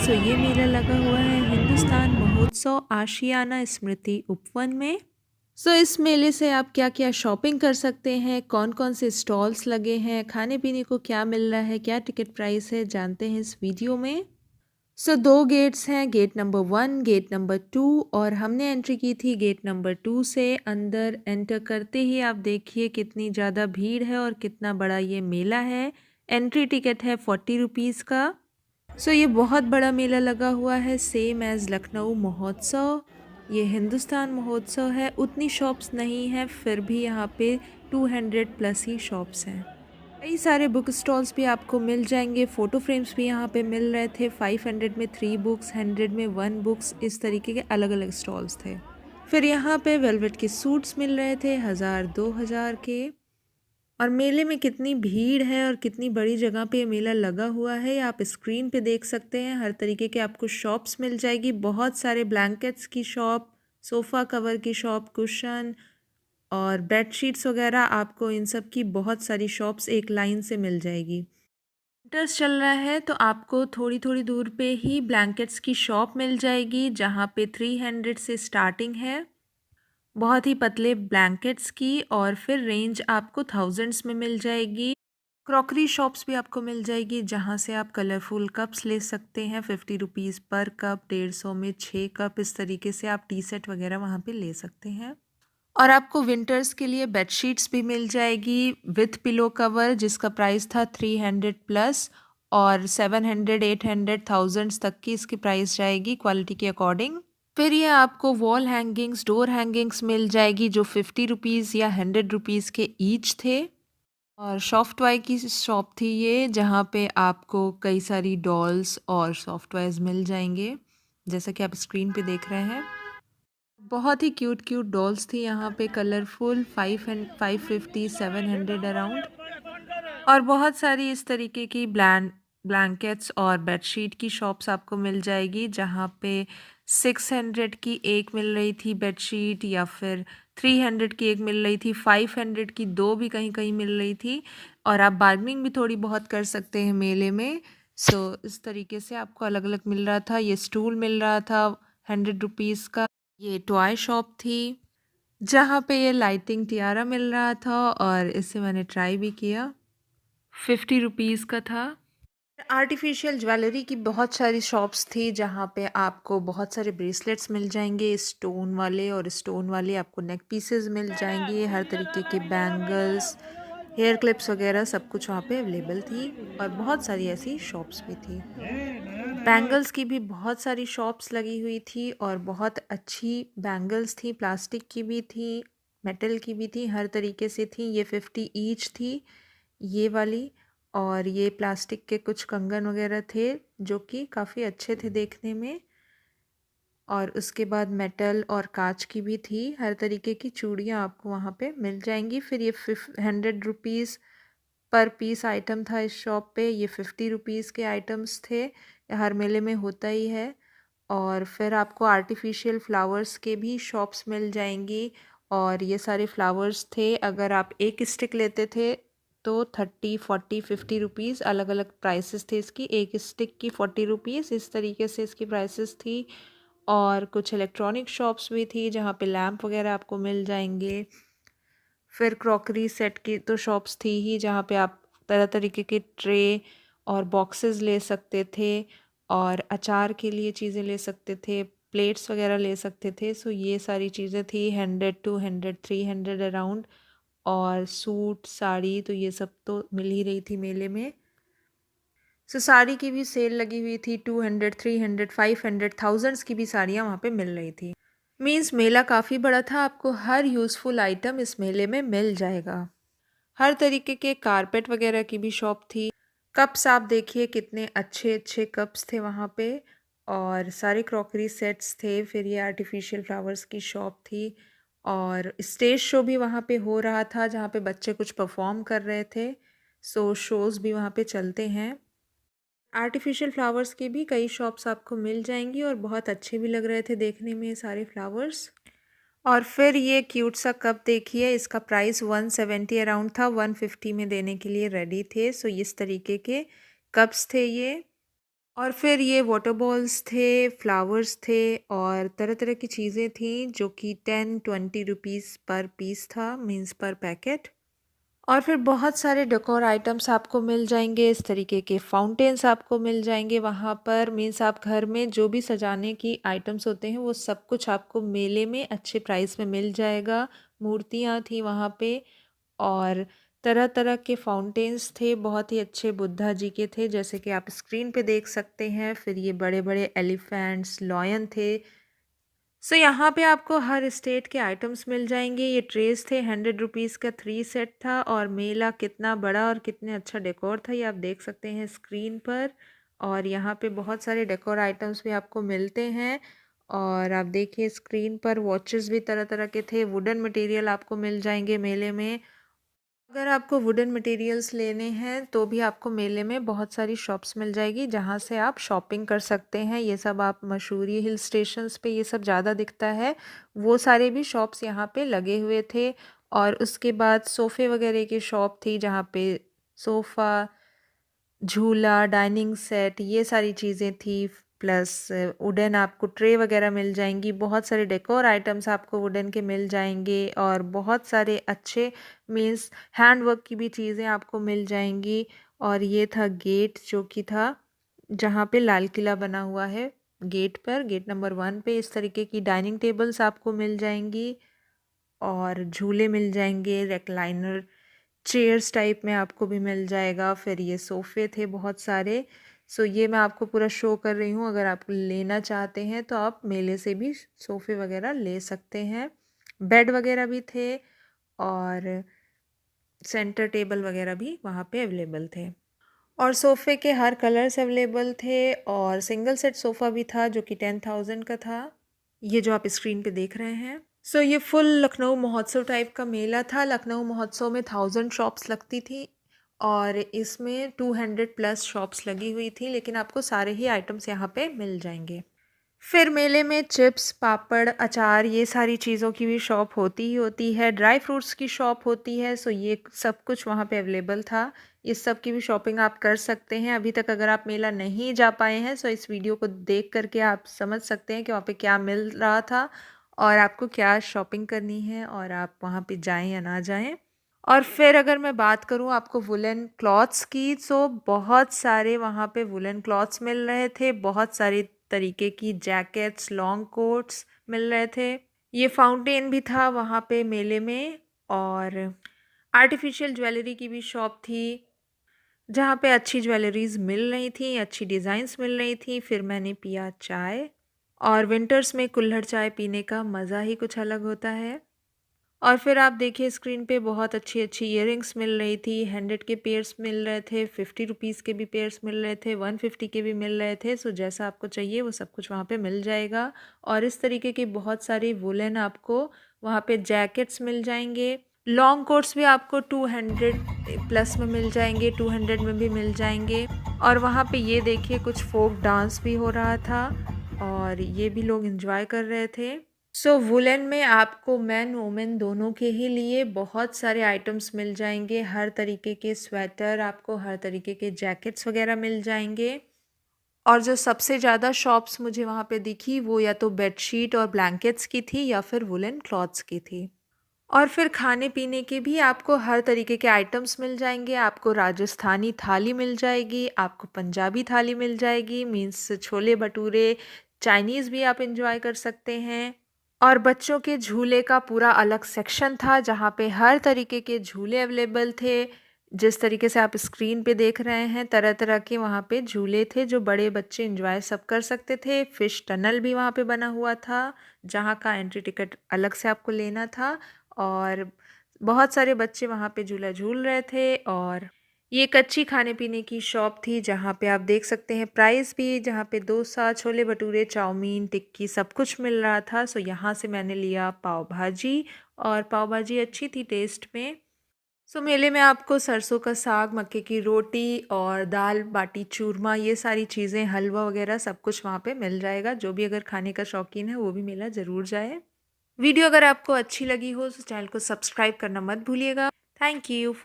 सो ये मेला लगा हुआ है हिंदुस्तान महोत्सव आशियाना स्मृति उपवन में। सो इस मेले से आप क्या क्या शॉपिंग कर सकते हैं, कौन कौन से स्टॉल्स लगे हैं, खाने पीने को क्या मिल रहा है, क्या टिकट प्राइस है, जानते हैं इस वीडियो में। सो दो गेट्स हैं, गेट नंबर 1, गेट नंबर 2, और हमने एंट्री की थी गेट नंबर 2 से। अंदर एंटर करते ही आप देखिए कितनी ज़्यादा भीड़ है और कितना बड़ा ये मेला है। एंट्री टिकट है 40 रुपीज़ का। सो ये बहुत बड़ा मेला लगा हुआ है, सेम एज़ लखनऊ महोत्सव। ये हिंदुस्तान महोत्सव है, उतनी शॉप्स नहीं हैं, फिर भी यहाँ पे 200 प्लस ही शॉप्स हैं। कई सारे बुक स्टॉल्स भी आपको मिल जाएंगे, फ़ोटो फ्रेम्स भी यहाँ पे मिल रहे थे। 500 में 3 बुक्स, 100 में 1 बुक्स, इस तरीके के अलग अलग स्टॉल्स थे। फिर यहाँ पे वेलवेट के सूट्स मिल रहे थे 1000-2000 के। और मेले में कितनी भीड़ है और कितनी बड़ी जगह पे ये मेला लगा हुआ है, ये आप स्क्रीन पे देख सकते हैं। हर तरीके के आपको शॉप्स मिल जाएगी, बहुत सारे ब्लैंकेट्स की शॉप, सोफ़ा कवर की शॉप, कुशन और बेडशीट्स वगैरह, आपको इन सब की बहुत सारी शॉप्स एक लाइन से मिल जाएगी। विंटर्स चल रहा है तो आपको थोड़ी थोड़ी दूर पे ही ब्लैंकेट्स की शॉप मिल जाएगी, जहाँ पे 300 से स्टार्टिंग है, बहुत ही पतले ब्लैंकेट्स की, और फिर रेंज आपको थाउजेंड्स में मिल जाएगी। क्रॉकरी शॉप्स भी आपको मिल जाएगी, जहाँ से आप कलरफुल कप्स ले सकते हैं 50 रुपीज़ पर कप, 150 में 6 कप, इस तरीके से आप टी सेट वगैरह वहाँ पे ले सकते हैं। और आपको विंटर्स के लिए बेडशीट्स भी मिल जाएगी विथ पिलो कवर, जिसका प्राइस था 300 प्लस, और 700, 800, थाउजेंड्स तक की इसकी प्राइस जाएगी क्वालिटी के अकॉर्डिंग। फिर ये आपको वॉल हैंगिंग्स, डोर हैंगिंग्स मिल जाएगी, जो 50 रुपीज़ या 100 रुपीज़ के ईच थे। और सॉफ्ट टॉय की शॉप थी ये, जहाँ पे आपको कई सारी डॉल्स और सॉफ्ट टॉयज़ मिल जाएंगे, जैसा कि आप स्क्रीन पे देख रहे हैं। बहुत ही क्यूट क्यूट डॉल्स थी यहाँ पे, कलरफुल, 550 700 अराउंड। और बहुत सारी इस तरीके की ब्लैंकेट्स और बेडशीट की शॉप्स आपको मिल जाएगी, जहाँ पे 600 की एक मिल रही थी बेडशीट, या फिर 300 की एक मिल रही थी, 500 की दो भी कहीं कहीं मिल रही थी। और आप बार्गेनिंग भी थोड़ी बहुत कर सकते हैं मेले में। सो इस तरीके से आपको अलग अलग मिल रहा था। ये स्टूल मिल रहा था 100 रुपीज़ का। ये टॉय शॉप थी, जहाँ पे ये लाइटिंग टियारा मिल रहा था, और इसे मैंने ट्राई भी किया, 50 रुपीज़ का था। आर्टिफिशियल ज्वेलरी की बहुत सारी शॉप्स थी, जहाँ पे आपको बहुत सारे ब्रेसलेट्स मिल जाएंगे, स्टोन वाले, और स्टोन वाले आपको नेक पीसेस मिल जाएंगे, हर तरीके के बैंगल्स, हेयर क्लिप्स वगैरह सब कुछ वहाँ पे अवेलेबल थी। और बहुत सारी ऐसी शॉप्स भी थी। बैंगल्स की भी बहुत सारी शॉप्स लगी हुई थी, और बहुत अच्छी बैंगल्स थी, प्लास्टिक की भी थी, मेटल की भी थी, हर तरीके से थी। ये 50 ईच थी ये वाली। और ये प्लास्टिक के कुछ कंगन वगैरह थे, जो कि काफ़ी अच्छे थे देखने में। और उसके बाद मेटल और कांच की भी थी, हर तरीके की चूड़ियाँ आपको वहाँ पे मिल जाएंगी। फिर ये 100 रुपीज़ पर पीस आइटम था इस शॉप पे, ये 50 रुपीज़ के आइटम्स थे, हर मेले में होता ही है। और फिर आपको आर्टिफिशियल फ्लावर्स के भी शॉप्स मिल जाएंगी, और ये सारे फ्लावर्स थे, अगर आप एक स्टिक लेते थे तो 30, 40, 50 रुपीज़ अलग अलग प्राइसेस थे इसकी। एक स्टिक की 40 रुपीज़, इस तरीके से इसकी प्राइसेस थी। और कुछ इलेक्ट्रॉनिक शॉप्स भी थी, जहाँ पे लैंप वगैरह आपको मिल जाएंगे। फिर क्रॉकरी सेट की तो शॉप्स थी ही, जहाँ पे आप तरह तरीके के ट्रे और बॉक्सेस ले सकते थे, और अचार के लिए चीज़ें ले सकते थे, प्लेट्स वगैरह ले सकते थे। सो ये सारी चीज़ें थी 100, 200, 300 अराउंड। और सूट, साड़ी, तो ये सब तो मिल ही रही थी मेले में। सो साड़ी की भी सेल लगी हुई थी, 200, 300, 500, थाउजेंड्स की भी साड़ियाँ वहाँ पे मिल रही थी। मीन्स मेला काफ़ी बड़ा था, आपको हर यूज़फुल आइटम इस मेले में मिल जाएगा। हर तरीके के कारपेट वगैरह की भी शॉप थी। कप्स आप देखिए कितने अच्छे अच्छे कप्स थे वहाँ पे, और सारे क्रॉकरी सेट्स थे। फिर ये आर्टिफिशियल फ्लावर्स की शॉप थी, और स्टेज शो भी वहाँ पे हो रहा था, जहाँ पे बच्चे कुछ परफॉर्म कर रहे थे। सो शोज़ भी वहाँ पे चलते हैं। आर्टिफिशियल फ्लावर्स की भी कई शॉप्स आपको मिल जाएंगी, और बहुत अच्छे भी लग रहे थे देखने में ये सारे फ्लावर्स। और फिर ये क्यूट सा कप देखिए, इसका प्राइस 170 अराउंड था, 150 में देने के लिए रेडी थे। सो इस तरीके के कप्स थे ये। और फिर ये वाटर बॉल्स थे, फ्लावर्स थे और तरह-तरह की चीज़ें थी जो कि 10-20 रुपीज़ पर पीस था, मीन्स पर पैकेट। और फिर बहुत सारे डेकोर आइटम्स आपको मिल जाएँगे, इस तरीके के फाउंटेन्स आपको मिल जाएँगे वहाँ पर, मीन्स आप घर में जो भी सजाने की आइटम्स होते हैं वो सब कुछ आपको मेले में अच्छे प्राइस में मिल जाएगा। मूर्तियाँ थी वहाँ पे और तरह-तरह के फाउंटेन्स थे, बहुत ही अच्छे बुद्धा जी के थे जैसे कि आप स्क्रीन पे देख सकते हैं। फिर ये बड़े-बड़े एलिफेंट्स, लॉयन थे। सो यहाँ पे आपको हर स्टेट के आइटम्स मिल जाएँगे। ये ट्रेस थे, 100 रुपीज़ का 3 सेट था और मेला कितना बड़ा और कितने अच्छा डेकोर था ये आप देख सकते हैं स्क्रीन पर। और यहाँ पे बहुत सारे डेकोर आइटम्स भी आपको मिलते हैं और आप देखिए स्क्रीन पर वॉचेस भी तरह-तरह के थे, वुडन मटेरियल आपको मिल जाएँगे मेले में। अगर आपको वुडन मटेरियल्स लेने हैं तो भी आपको मेले में बहुत सारी शॉप्स मिल जाएगी जहाँ से आप शॉपिंग कर सकते हैं। ये सब आप मशहूरी हिल स्टेशंस पे ये सब ज़्यादा दिखता है, वो सारे भी शॉप्स यहाँ पे लगे हुए थे। और उसके बाद सोफ़े वगैरह की शॉप थी जहाँ पे सोफ़ा, झूला, डाइनिंग सेट ये सारी चीज़ें थी, प्लस वुडन आपको ट्रे वगैरह मिल जाएँगी, बहुत सारे डेकोर आइटम्स आपको वुडन के मिल जाएँगे और बहुत सारे अच्छे मीन्स हैंडवर्क की भी चीज़ें आपको मिल जाएँगी। और ये था गेट जो कि था जहाँ पे लाल किला बना हुआ है, गेट पर, गेट नंबर 1 पे इस तरीके की डाइनिंग टेबल्स आपको मिल जाएँगी और झूले मिल जाएँगे, रेक्लाइनर चेयर्स टाइप में आपको भी मिल जाएगा। फिर ये सोफ़े थे बहुत सारे। सो ये मैं आपको पूरा शो कर रही हूँ, अगर आप लेना चाहते हैं तो आप मेले से भी सोफ़े वगैरह ले सकते हैं। बेड वगैरह भी थे और सेंटर टेबल वगैरह भी वहाँ पे अवेलेबल थे। और सोफ़े के हर कलर्स अवेलेबल थे और सिंगल सेट सोफ़ा भी था जो कि 10,000 का था। ये जो आप स्क्रीन पे देख रहे हैं। सो ये फुल लखनऊ महोत्सव टाइप का मेला था। लखनऊ महोत्सव में 1000 शॉप्स लगती थी और इसमें 200 प्लस शॉप्स लगी हुई थी, लेकिन आपको सारे ही आइटम्स यहाँ पे मिल जाएँगे। फिर मेले में चिप्स, पापड़, अचार ये सारी चीज़ों की भी शॉप होती ही होती है। ड्राई फ्रूट्स की शॉप होती है, सो ये सब कुछ वहाँ पे अवेलेबल था। इस सब की भी शॉपिंग आप कर सकते हैं। अभी तक अगर आप मेला नहीं जा पाए हैं, सो इस वीडियो को देख कर के आप समझ सकते हैं कि वहाँ पे क्या मिल रहा था और आपको क्या शॉपिंग करनी है और आप वहाँ पे जाएँ या ना जाएँ। और फिर अगर मैं बात करूँ आपको वुलन क्लॉथ्स की, सो बहुत सारे वहाँ पे वुलन क्लॉथ्स मिल रहे थे, बहुत सारी तरीके की जैकेट्स, लॉन्ग कोट्स मिल रहे थे। ये फाउंटेन भी था वहाँ पे मेले में और आर्टिफिशियल ज्वेलरी की भी शॉप थी, जहाँ पे अच्छी ज्वेलरीज़ मिल रही थी, अच्छी डिज़ाइंस मिल रही थी। फिर मैंने पिया चाय और विंटर्स में कुल्हड़ चाय पीने का मज़ा ही कुछ अलग होता है। और फिर आप देखिए स्क्रीन पे बहुत अच्छी-अच्छी इयररिंग्स मिल रही थी, 100 के पेयर्स मिल रहे थे, 50 रुपीज़ के भी पेयर्स मिल रहे थे, 150 के भी मिल रहे थे। सो जैसा आपको चाहिए वो सब कुछ वहाँ पे मिल जाएगा। और इस तरीके के बहुत सारी वूलन आपको वहाँ पे जैकेट्स मिल जाएँगे। लॉन्ग कोट्स भी आपको 200 प्लस में मिल जाएँगे, 200 में भी मिल जाएँगे। और वहाँ पे ये देखिए कुछ फ़ोक डांस भी हो रहा था और ये भी लोग एन्जॉय कर रहे थे। सो वुलन में आपको मेन वुमेन दोनों के ही लिए बहुत सारे आइटम्स मिल जाएंगे, हर तरीके के स्वेटर आपको, हर तरीके के जैकेट्स वगैरह मिल जाएंगे। और जो सबसे ज़्यादा शॉप्स मुझे वहाँ पे दिखी वो या तो बेडशीट और ब्लैंकेट्स की थी या फिर वुलन क्लॉथ्स की थी। और फिर खाने पीने के भी आपको हर तरीके के आइटम्स मिल जाएंगे। आपको राजस्थानी थाली मिल जाएगी, आपको पंजाबी थाली मिल जाएगी, मीन्स छोले भटूरे, चाइनीज़ भी आप इंजॉय कर सकते हैं। और बच्चों के झूले का पूरा अलग सेक्शन था जहाँ पे हर तरीके के झूले अवेलेबल थे। जिस तरीके से आप स्क्रीन पे देख रहे हैं तरह-तरह के वहाँ पे झूले थे जो बड़े बच्चे एंजॉय सब कर सकते थे। फिश टनल भी वहाँ पे बना हुआ था जहाँ का एंट्री टिकट अलग से आपको लेना था और बहुत सारे बच्चे वहाँ पे झूला झूल रहे थे। और ये एक अच्छी खाने-पीने की शॉप थी जहाँ पे आप देख सकते हैं प्राइस भी, जहाँ पे डोसा, छोले भटूरे, चाउमीन, टिक्की सब कुछ मिल रहा था। सो यहाँ से मैंने लिया पाव भाजी और पाव भाजी अच्छी थी टेस्ट में। सो मेले में आपको सरसों का साग, मक्के की रोटी और दाल बाटी चूरमा ये सारी चीज़ें, हलवा वगैरह सब कुछ वहाँ पे मिल जाएगा। जो भी अगर खाने का शौकीन है वो भी मेला ज़रूर जाए। वीडियो अगर आपको अच्छी लगी हो तो चैनल को सब्सक्राइब करना मत भूलिएगा। Thank you.